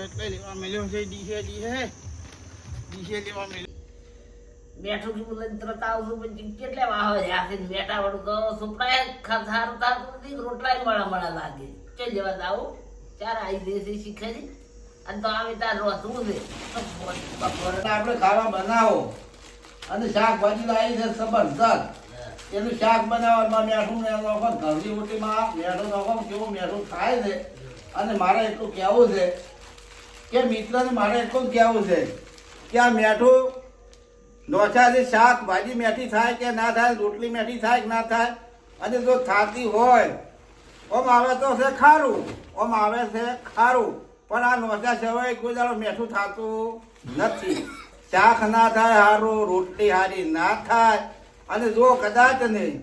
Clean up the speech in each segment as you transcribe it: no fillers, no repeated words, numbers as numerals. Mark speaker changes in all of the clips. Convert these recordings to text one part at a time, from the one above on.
Speaker 1: એટલે લેવા મળ્યો છે ડીસે લેવા મળ્યો.
Speaker 2: બેઠું છું લઈને તરત આવું છું પછી કેટલે વાહો આખી બેટા વાળું તો સુપરાય સારું થતું નથી રોટલાય મળા લાગે ચલ જવા આવું ચાર આવી જશે શીખેલી અને તો આવી તાર રોતું છે
Speaker 3: બપોરે આપણે ખાવા બનાવો અને શાકભાજી લાવી છે જબરદસ્ત. એનું શાક બનાવવામાં મેઠું ને નોખો ઘરની રોટીમાં મેઠું નોખો કેવું મેઠું થાય છે. અને મારે એટલું કહેવું છે કે મિત્રને મારે એટલું કહેવું છે કે આ મેઠું નોચાથી શાકભાજી મેઠી થાય કે ના થાય, રોટલી મેઠી થાય કે ના થાય. અને જો થાતી હોય ઓમ આવે તો છે ખારું, ઓમ આવે છે ખારું, પણ આ નોચા સિવાય કોઈ દાડો મેઠું થતું નથી. શાક ના થાય સારું, રોટલી સારી ના થાય. અને જો કદાચ નહીં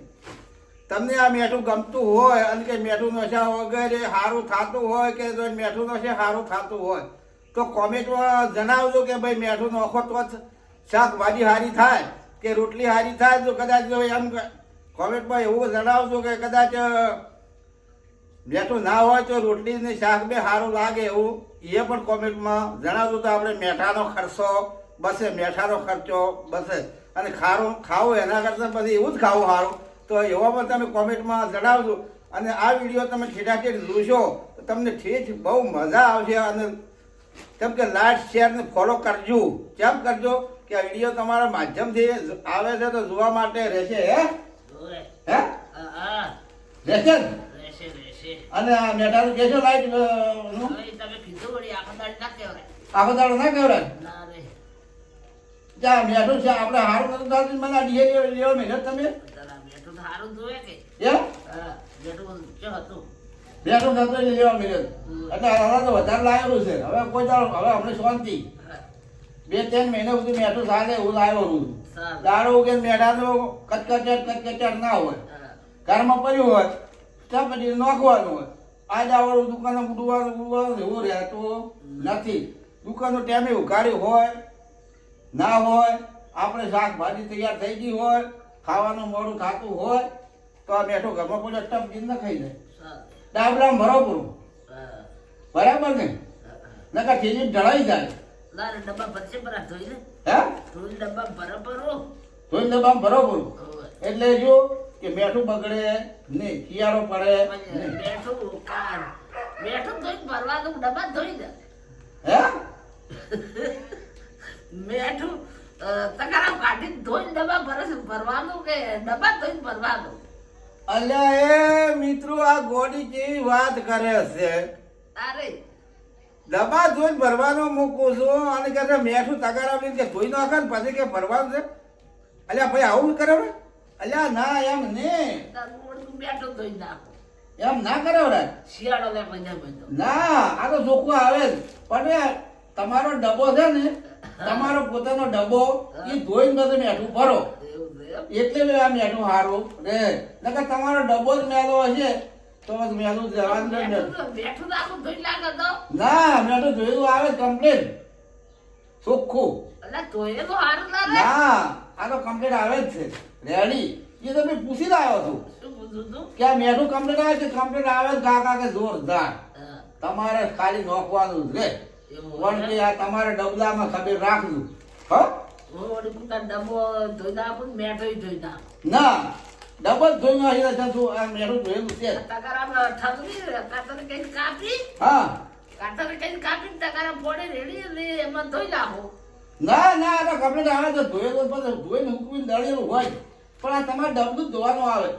Speaker 3: તમને આ મેઠું ગમતું હોય અને કે મેઠું નશા વગેરે સારું થતું હોય કે જો મેઠું નશે સારું થતું હોય તો કોમેન્ટમાં જણાવજો કે ભાઈ મેઠું નોખો તો જ શાકભાજી સારી થાય કે રોટલી સારી થાય. તો કદાચ જો એમ કોમેન્ટમાં એવું જણાવજો કે કદાચ મેઠું ના હોય તો રોટલી ને શાક બે સારું લાગે એવું એ પણ કોમેન્ટમાં જણાવજો. તો આપણે મેઠાનો ખર્ચો બસે, મેઠાનો ખર્ચો બસે. અને ખારું ખાવું એના કરતાં પછી એવું જ ખાવું સારું. તો એવા પણ તમે કોમેન્ટમાં જણાવજો. અને આ વિડીયો તમે ઠેઠાઠેઠ જોશો તો તમને ઠેઠ બહુ મજા આવશે. અને કેમ કે લાઈક શેર ને ફોલો કરજો. કેમ કરજો કે આ વિડીયો તમારા માધ્યમથી આવે છે તો જોવા માટે રહેશે. હે રહેશે ને? અને આ મેઠાનું કહેશો લાઈટ
Speaker 2: તમે કીધું વળી આખો દાડ ના કહેવાય
Speaker 3: આખો દાડો ના કહેવાય.
Speaker 2: ના રે
Speaker 3: ત્યાં મેઠું છે આપણે હારું નતું થતું મને આ ડીએ લેવા મહેનત તમે
Speaker 2: બેઠું તો સારું જોવે કે
Speaker 3: એમ
Speaker 2: બેઠું શું હતું
Speaker 3: મેઠું થતું એટલે લેવા મહેનત. એટલે હવે તો વધારે લાવેલું છે. હવે કોઈ દાડો હવે અમને શાંતિ 2-3 મહિના સુધી મેઠું સાથે એવું લાવેલું. દાડો કે મેઠાનો કચકચાટ ના હોય, ઘરમાં પડ્યું હોય તો પછી નોખવાનું હોય. આ દાવાળું દુકાને ઉડવાનું એવું રહેતું નથી. દુકાનનો ટાઈમે ઉઘાડી હોય ના હોય, આપણે શાકભાજી તૈયાર થઈ ગઈ હોય, ખાવાનું મોડું થતું હોય તો આ મેઠું ઘરમાં પડે ટપ જીન ન ખાઈ જાય. ડાબલામાં બરોબર બરાબર ને નકા ઠીજી ઢળાઈ જાય.
Speaker 2: ના ડબ્બા ભરશે બરા ધોઈ ને
Speaker 3: હે
Speaker 2: ધોઈ ડબ્બા બરાબર
Speaker 3: ધોઈ ડબ્બામાં બરોબર. એટલે જો કે મેઠું બગડે નહીં, શિયાળો પડે
Speaker 2: બેઠું બેઠું ધોઈ ભરવાનું ડબ્બા ધોઈ દે
Speaker 3: હે
Speaker 2: મેઠું તકારામ કાઢી ધોઈને ડબ્બા ભરવાનું કે ડબ્બા ધોઈને ભરવાનું.
Speaker 3: અલ્યા એ મિત્રો આ ગોડી કેવી વાત કરે છે.
Speaker 2: અરે
Speaker 3: ડબ્બા ધોઈને ભરવાનો મૂકું છું અને કે મેઠું તગારા કે ધોઈ નાખે ને પછી કે ભરવાનું છે. અલ્યા ભાઈ આવું કરે ને? અલ્યા ના એમ ને
Speaker 2: બેઠું ધોઈ નાખો
Speaker 3: એમ ના કરે રે
Speaker 2: શિયાળો લે પંજાબ બધો
Speaker 3: ના. આ તો ચોખ્ખું આવે જ પણ તમારો ડબ્બો છે ને, તમારો પોતાનો ડબ્બો એ ધોઈને પછી મેઠું ભરો એટલે આ મેઠું સારું રે. નકર તમારો ડબ્બો જ મેલો હશે તો મેલું જવાનું
Speaker 2: બેઠું તો આખું ધોઈ લાગે તો
Speaker 3: ના. મેઠું ધોયેલું આવે કમ્પ્લીટ ચોખ્ખું.
Speaker 2: એટલે ધોઈએ તો સારું ના રે.
Speaker 3: ના આ તો કમ્પ્લીટ આવે જ છે રેડી. એ તમે પૂછી લાવ્યો છું
Speaker 2: શું પૂછું તું
Speaker 3: કે આ મેઠું કમ્પ્લીટ આવે છે? કમ્પ્લીટ આવે જ કાકા કે જોરદાર. તમારે ખાલી નોખવાનું જ રે. પણ કે આ તમારે ડબલામાં ખબર રાખજો. હો
Speaker 2: ડબ્બો ધોઈ નાખું મેઠો ધોઈ નાખું
Speaker 3: ના ડબલ ધોઈ નાખી છે તું. આ મેઠું ધોયેલું છે.
Speaker 2: તકારામ ઠગડી કાતરે કઈ કાપી
Speaker 3: હા
Speaker 2: કાતરે કઈ કાપી તકારામ ફોડે રેડી એટલે એમાં ધોઈ નાખો.
Speaker 3: ના ના આ તો કમ્પ્લીટ આવે છે ધોયેલું. પછી ધોઈને મૂકવીને દળેલું હોય પણ આ તમારે ડબલું જ ધોવાનું આવે.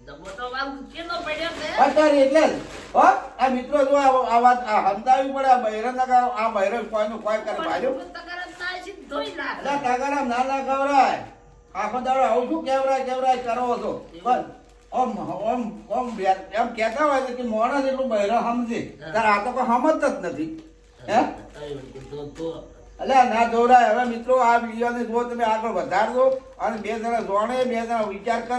Speaker 2: ડબ્બો તો વાળું કેનો પડ્યો છે
Speaker 3: અત્યારે એટલે જ હો આ મિત્રો જો આ વાત સમજાવવી પડે. આ બૈરન આ બૈરન કોઈનું કોઈ કરે ભાઈઓ
Speaker 2: તકારામ થાય છે ધોઈ નાખે.
Speaker 3: એટલે કાકારામ ના ના ખવરાય. આખો દાડો આવું શું કેવરાય કરો છો. પણ ઓમ ઓમ ઓમ એમ કહેતા હોય છે કે મોણસ એટલું બૈરો સમજે તારે આ તો કોઈ સમજતા જ નથી. હે એટલે ના દોરાય. હવે મિત્રો આ વિડીયોને જો તમે આગળ વધારજો અને 2 જણા જોણે 2 જણા વિચાર કરે.